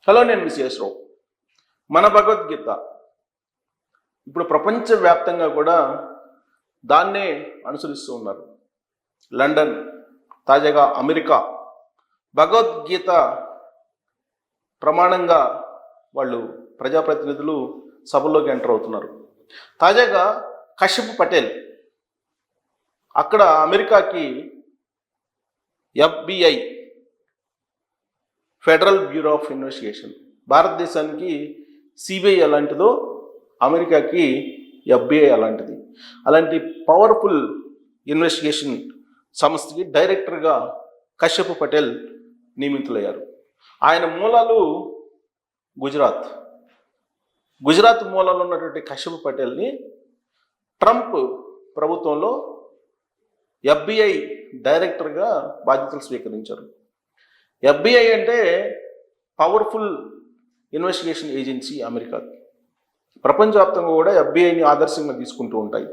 Hello, నేను విశ్వేశ్వరరావు. మన భగవద్గీత ఇప్పుడు ప్రపంచవ్యాప్తంగా కూడా దాన్నే అనుసరిస్తూ ఉన్నారు. లండన్, తాజాగా అమెరికా భగవద్గీత ప్రమాణంగా వాళ్ళు ప్రజాప్రతినిధులు సభల్లోకి ఎంటర్ అవుతున్నారు. తాజాగా కశ్యప్ పటేల్ అక్కడ అమెరికాకి FBI federal bureau of investigation, భారతదేశానికి CBI అలాంటిదో అమెరికాకి FBI అలాంటిది, అలాంటి పవర్ఫుల్ ఇన్వెస్టిగేషన్ సంస్థకి డైరెక్టర్గా కశ్యప్ పటేల్ నియమితులయ్యారు. ఆయన మూలాలు గుజరాత్ మూలాలు ఉన్నటువంటి కశ్యప్ పటేల్ని ట్రంప్ ప్రభుత్వంలో FBI డైరెక్టర్గా బాధ్యతలు స్వీకరించారు. FBI అంటే పవర్ఫుల్ ఇన్వెస్టిగేషన్ ఏజెన్సీ అమెరికా. ప్రపంచవ్యాప్తంగా కూడా FBIని ఆదర్శంగా తీసుకుంటూ ఉంటాయి.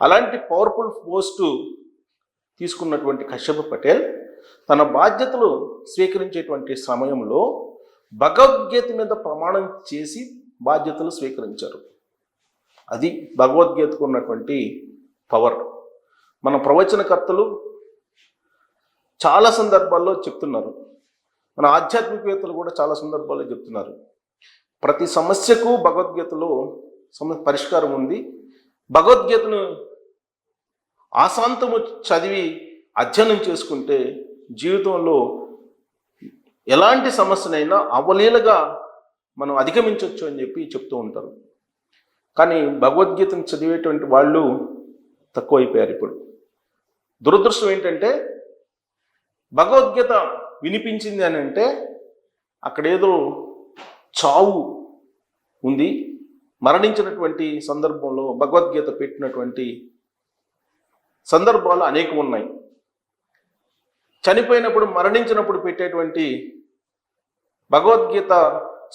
అలాంటి పవర్ఫుల్ పోస్టు తీసుకున్నటువంటి కశ్యప్ పటేల్ తన బాధ్యతలు స్వీకరించేటువంటి సమయంలో భగవద్గీత మీద ప్రమాణం చేసి బాధ్యతలు స్వీకరించారు. అది భగవద్గీతకు ఉన్నటువంటి పవర్. మన ప్రవచనకర్తలు చాలా సందర్భాల్లో చెప్తున్నారు, మన ఆధ్యాత్మికవేత్తలు కూడా చాలా సందర్భాల్లో చెప్తున్నారు, ప్రతి సమస్యకు భగవద్గీతలో పరిష్కారం ఉంది. భగవద్గీతను ఆశాంతము చదివి అధ్యయనం చేసుకుంటే జీవితంలో ఎలాంటి సమస్యనైనా అవలీలగా మనం అధిగమించవచ్చు అని చెప్పి చెప్తూ ఉంటారు. కానీ భగవద్గీతను చదివేటువంటి వాళ్ళు తక్కువైపోయారు. ఇప్పుడు దురదృష్టం ఏంటంటే భగవద్గీత వినిపించింది అని అంటే అక్కడేదో చావు ఉంది. మరణించినటువంటి సందర్భంలో భగవద్గీత పెట్టినటువంటి సందర్భాలు అనేకం ఉన్నాయి. చనిపోయినప్పుడు, మరణించినప్పుడు పెట్టేటువంటి భగవద్గీత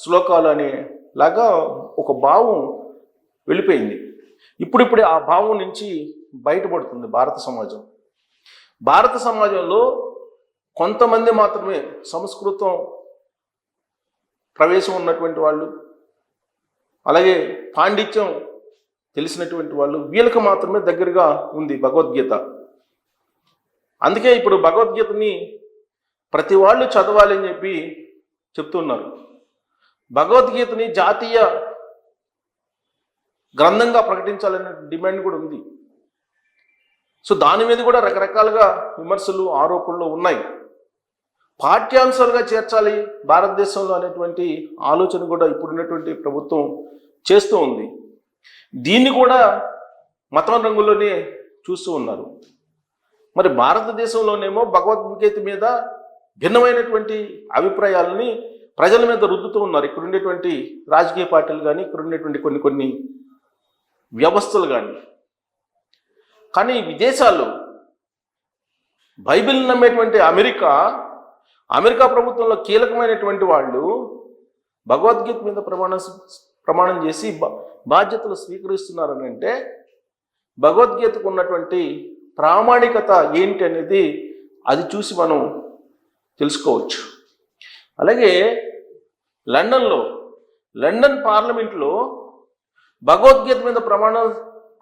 శ్లోకాలు అనేలాగా ఒక భావం వెళ్ళిపోయింది. ఇప్పుడిప్పుడే ఆ భావం నుంచి బయటపడుతుంది భారత సమాజంలో కొంతమంది మాత్రమే సంస్కృతం ప్రవేశం ఉన్నటువంటి వాళ్ళు, అలాగే పాండిత్యం తెలిసినటువంటి వాళ్ళు, వీళ్ళకి మాత్రమే దగ్గరగా ఉంది భగవద్గీత. అందుకే ఇప్పుడు భగవద్గీతని ప్రతి వాళ్ళు చదవాలి అని చెప్పి చెప్తున్నారు. భగవద్గీతని జాతీయ గ్రంథంగా ప్రకటించాలనే డిమాండ్ కూడా ఉంది. సో దాని మీద కూడా రకరకాలుగా విమర్శలు, ఆరోపణలు ఉన్నాయి. పాఠ్యాంశాలుగా చేర్చాలి భారతదేశంలో అనేటువంటి ఆలోచన కూడా ఇప్పుడున్నటువంటి ప్రభుత్వం చేస్తూ ఉంది. దీన్ని కూడా మతం రంగుల్లోనే చూస్తూ ఉన్నారు. మరి భారతదేశంలోనేమో భగవద్గీత మీద భిన్నమైనటువంటి అభిప్రాయాలని ప్రజల మీద రుద్దుతూ ఉన్నారు. ఇక్కడ ఉండేటువంటి రాజకీయ పార్టీలు కానీ, ఇక్కడ ఉండేటువంటి కొన్ని వ్యవస్థలు కానీ విదేశాల్లో బైబిల్ నమ్మేటువంటి అమెరికా ప్రభుత్వంలో కీలకమైనటువంటి వాళ్ళు భగవద్గీత మీద ప్రమాణం చేసి బాధ్యతలు స్వీకరిస్తున్నారని అంటే భగవద్గీతకు ఉన్నటువంటి ప్రామాణికత ఏంటి అనేది అది చూసి మనం తెలుసుకోవచ్చు. అలాగే లండన్ పార్లమెంట్లో భగవద్గీత మీద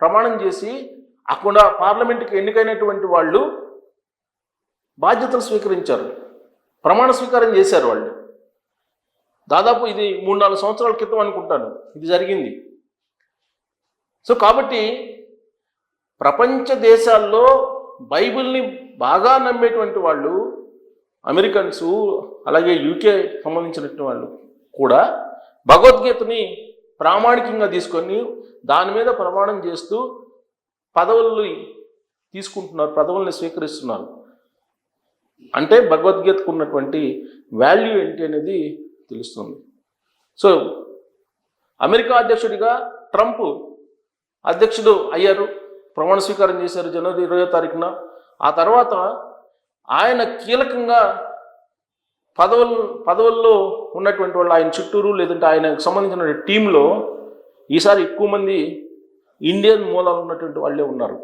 ప్రమాణం చేసి అక్కడ పార్లమెంటుకి ఎన్నికైనటువంటి వాళ్ళు బాధ్యతలు స్వీకరించారు, ప్రమాణ స్వీకారం చేశారు. వాళ్ళు దాదాపు ఇది 3-4 సంవత్సరాల క్రితం అనుకుంటాను ఇది జరిగింది. సో కాబట్టి ప్రపంచ దేశాల్లో బైబిల్ని బాగా నమ్మేటువంటి వాళ్ళు అమెరికన్స్, అలాగే UK సంబంధించినటువంటి వాళ్ళు కూడా భగవద్గీతని ప్రామాణికంగా తీసుకొని దాని మీద ప్రమాణం చేస్తూ పదవులు తీసుకుంటున్నారు, పదవుల్ని స్వీకరిస్తున్నారు. అంటే భగవద్గీతకు ఉన్నటువంటి వాల్యూ ఏంటి అనేది తెలుస్తుంది. సో అమెరికా అధ్యక్షుడిగా ట్రంప్ అధ్యక్షుడు అయ్యారు, ప్రమాణ స్వీకారం చేశారు జనవరి 20వ తారీఖున. ఆ తర్వాత ఆయన కీలకంగా పదవుల్లో ఉన్నటువంటి వాళ్ళు ఆయన చుట్టూరు, లేదంటే ఆయనకు సంబంధించిన టీంలో ఈసారి ఎక్కువ మంది ఇండియన్ మూలాలు ఉన్నటువంటి వాళ్ళే ఉన్నారు.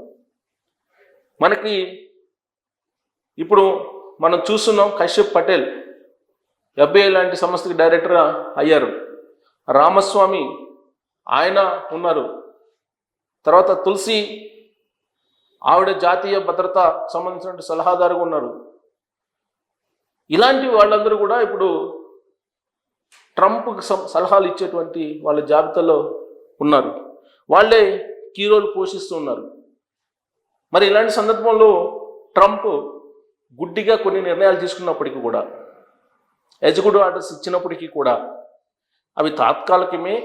మనకి ఇప్పుడు మనం చూస్తున్నాం కశ్యప్ పటేల్ FBI లాంటి సంస్థకి డైరెక్టర్ అయ్యారు. రామస్వామి ఆయన ఉన్నారు. తర్వాత తులసి ఆవిడ జాతీయ భద్రత సంబంధించిన సలహాదారుగా ఉన్నారు. ఇలాంటి వాళ్ళందరూ కూడా ఇప్పుడు ట్రంప్కి సలహాలు ఇచ్చేటువంటి వాళ్ళ జాబితాలో ఉన్నారు. వాళ్ళే కీ రోల్ పోషిస్తూ ఉన్నారు. మరి ఇలాంటి సందర్భంలో ట్రంప్ గుడ్డిగా కొన్ని నిర్ణయాలు తీసుకున్నప్పటికీ కూడా, ఎగ్జిక్యూటివ్ ఆర్డర్స్ ఇచ్చినప్పటికీ కూడా అవి తాత్కాలికమే,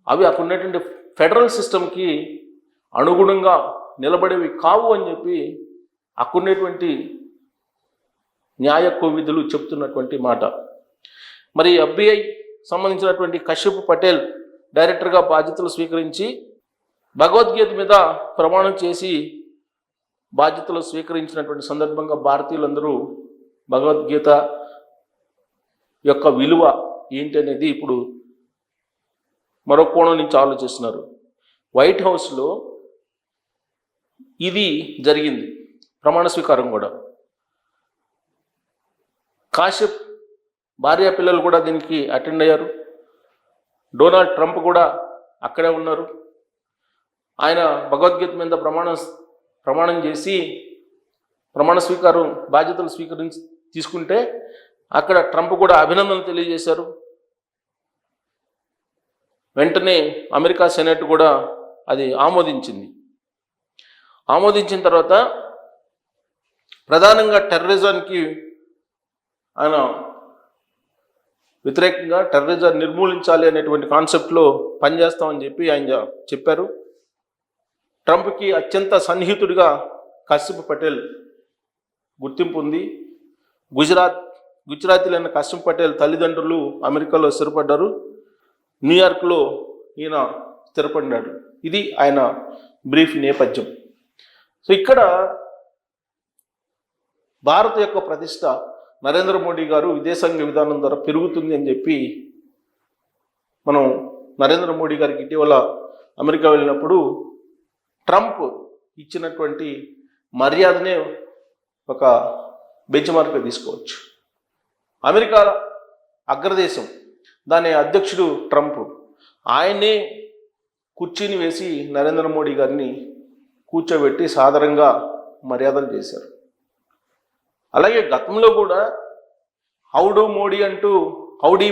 అవి అక్కడ ఉన్నటువంటి ఫెడరల్ సిస్టమ్కి అనుగుణంగా నిలబడేవి కావు అని చెప్పి అక్కడున్నటువంటి న్యాయ కోవిదులు చెప్తున్నటువంటి మాట. మరి FBI సంబంధించినటువంటి కశ్యప్ పటేల్ డైరెక్టర్గా బాధ్యతలు స్వీకరించి భగవద్గీత మీద ప్రమాణం చేసి బాధ్యతలు స్వీకరించినటువంటి సందర్భంగా భారతీయులందరూ భగవద్గీత యొక్క విలువ ఏంటి అనేది ఇప్పుడు మరో కోణం నుంచి ఆలోచిస్తున్నారు. వైట్ హౌస్లో ఇది జరిగింది, ప్రమాణ స్వీకారం కూడా. కాశ్యప్ భార్య పిల్లలు కూడా దీనికి అటెండ్ అయ్యారు. డొనాల్డ్ ట్రంప్ కూడా అక్కడే ఉన్నారు. ఆయన భగవద్గీత మీద ప్రమాణం చేసి ప్రమాణ స్వీకారం బాధ్యతలు తీసుకుంటే అక్కడ ట్రంప్ కూడా అభినందనలు తెలియజేశారు. వెంటనే అమెరికా సెనెట్ కూడా అది ఆమోదించిన తర్వాత ప్రధానంగా టెర్రరిజానికి ఆయన వ్యతిరేకంగా టెర్రరిజాన్ని నిర్మూలించాలి అనేటువంటి కాన్సెప్ట్లో పనిచేస్తామని చెప్పి ఆయన చెప్పారు. ట్రంప్కి అత్యంత సన్నిహితుడిగా కశ్యప్ పటేల్ గుర్తింపు ఉంది. గుజరాతీలైన కశ్యప్ పటేల్ తల్లిదండ్రులు అమెరికాలో స్థిరపడ్డారు. న్యూయార్క్లో ఈయన స్థిరపడినాడు. ఇది ఆయన బ్రీఫ్ నేపథ్యం. సో ఇక్కడ భారత్ యొక్క ప్రతిష్ట నరేంద్ర మోడీ గారు విదేశాంగ విధానం ద్వారా పెరుగుతుంది అని చెప్పి మనం నరేంద్ర మోడీ గారికి ఇటీవల అమెరికా వెళ్ళినప్పుడు ట్రంప్ ఇచ్చినటువంటి మర్యాదనే ఒక బెంచ్ మార్క్గా తీసుకోవచ్చు. అమెరికా అగ్రదేశం, దాని అధ్యక్షుడు ట్రంప్, ఆయనే కుర్చీని వేసి నరేంద్ర మోడీ గారిని కూర్చోబెట్టి సాదరంగా మర్యాదలు చేశారు. అలాగే గతంలో కూడా హౌడీ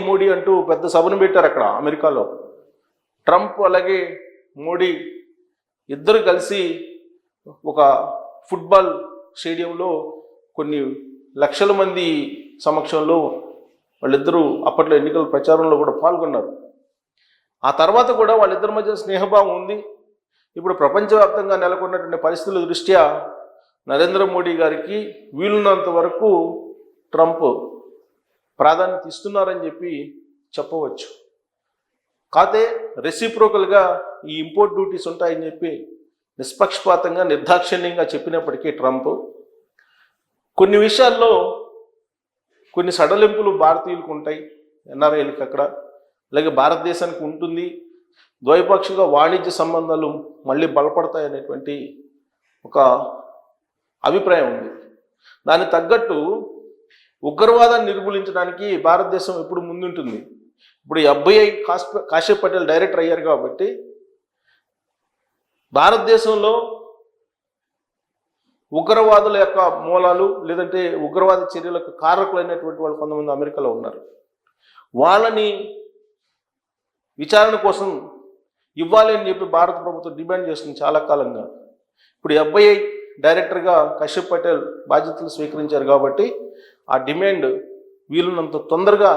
మోడీ అంటూ పెద్ద సభను పెట్టారు అక్కడ అమెరికాలో. ట్రంప్ అలాగే మోడీ ఇద్దరు కలిసి ఒక ఫుట్బాల్ స్టేడియంలో కొన్ని లక్షల మంది సమక్షంలో వాళ్ళిద్దరూ అప్పట్లో ఎన్నికల ప్రచారంలో కూడా పాల్గొన్నారు. ఆ తర్వాత కూడా వాళ్ళిద్దరి మధ్య స్నేహభావం ఉంది. ఇప్పుడు ప్రపంచవ్యాప్తంగా నెలకొన్నటువంటి పరిస్థితుల దృష్ట్యా నరేంద్ర మోడీ గారికి వీలున్నంత వరకు ట్రంప్ ప్రాధాన్యత ఇస్తున్నారని చెప్పి చెప్పవచ్చు. కాతే రెసిప్రోకల్గా ఈ ఇంపోర్ట్ డ్యూటీస్ ఉంటాయని చెప్పి నిష్పక్షపాతంగా నిర్దాక్షిణ్యంగా చెప్పినప్పటికీ ట్రంప్ కొన్ని విషయాల్లో కొన్ని సడలింపులు భారతీయులకు ఉంటాయి, ఎన్ఆర్ఐలకు అక్కడ, అలాగే భారతదేశానికి ఉంటుంది. ద్వైపాక్షిక వాణిజ్య సంబంధాలు మళ్ళీ బలపడతాయనేటువంటి ఒక అభిప్రాయం ఉంది. దానికి తగ్గట్టు ఉగ్రవాదాన్ని నిర్మూలించడానికి భారతదేశం ఎప్పుడు ముందుంటుంది. ఇప్పుడు FBI కాశ్యప్ పటేల్ డైరెక్టర్ అయ్యారు కాబట్టి భారతదేశంలో ఉగ్రవాదుల యొక్క మూలాలు లేదంటే ఉగ్రవాద చర్యలకు కారకులైనటువంటి వాళ్ళు కొంతమంది అమెరికాలో ఉన్నారు. వాళ్ళని విచారణ కోసం ఇవ్వాలి అని చెప్పి భారత ప్రభుత్వం డిమాండ్ చేస్తుంది చాలా కాలంగా. ఇప్పుడు FBI డైరెక్టర్గా కశ్యప్ పటేల్ బాధ్యతలు స్వీకరించారు కాబట్టి ఆ డిమాండ్ వీలున్నంత తొందరగా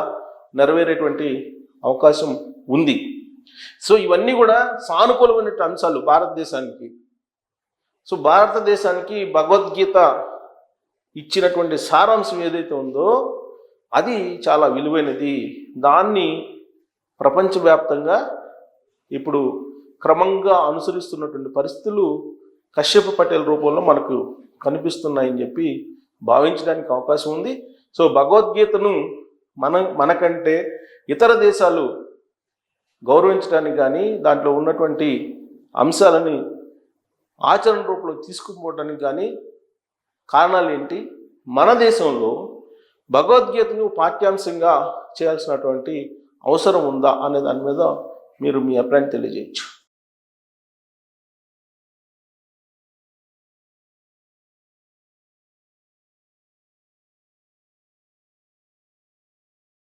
నెరవేరేటువంటి అవకాశం ఉంది. సో ఇవన్నీ కూడా సానుకూలమైన అంశాలు భారతదేశానికి. సో భారతదేశానికి భగవద్గీత ఇచ్చినటువంటి సారాంశం ఏదైతే ఉందో అది చాలా విలువైనది. దాన్ని ప్రపంచవ్యాప్తంగా ఇప్పుడు క్రమంగా అనుసరిస్తున్నటువంటి పరిస్థితులు కశ్యప్ పటేల్ రూపంలో మనకు కనిపిస్తున్నాయని చెప్పి భావించడానికి అవకాశం ఉంది. సో భగవద్గీతను మనకంటే ఇతర దేశాలు గౌరవించడానికి కానీ దాంట్లో ఉన్నటువంటి అంశాలని ఆచరణ రూపంలో తీసుకుపోవడానికి కానీ కారణాలు ఏంటి? మన దేశంలో భగవద్గీతను పాఠ్యాంశంగా చేయాల్సినటువంటి అవసరం ఉందా అనే దాని మీద మీరు మీ అభిప్రాయం తెలియజేయచ్చు.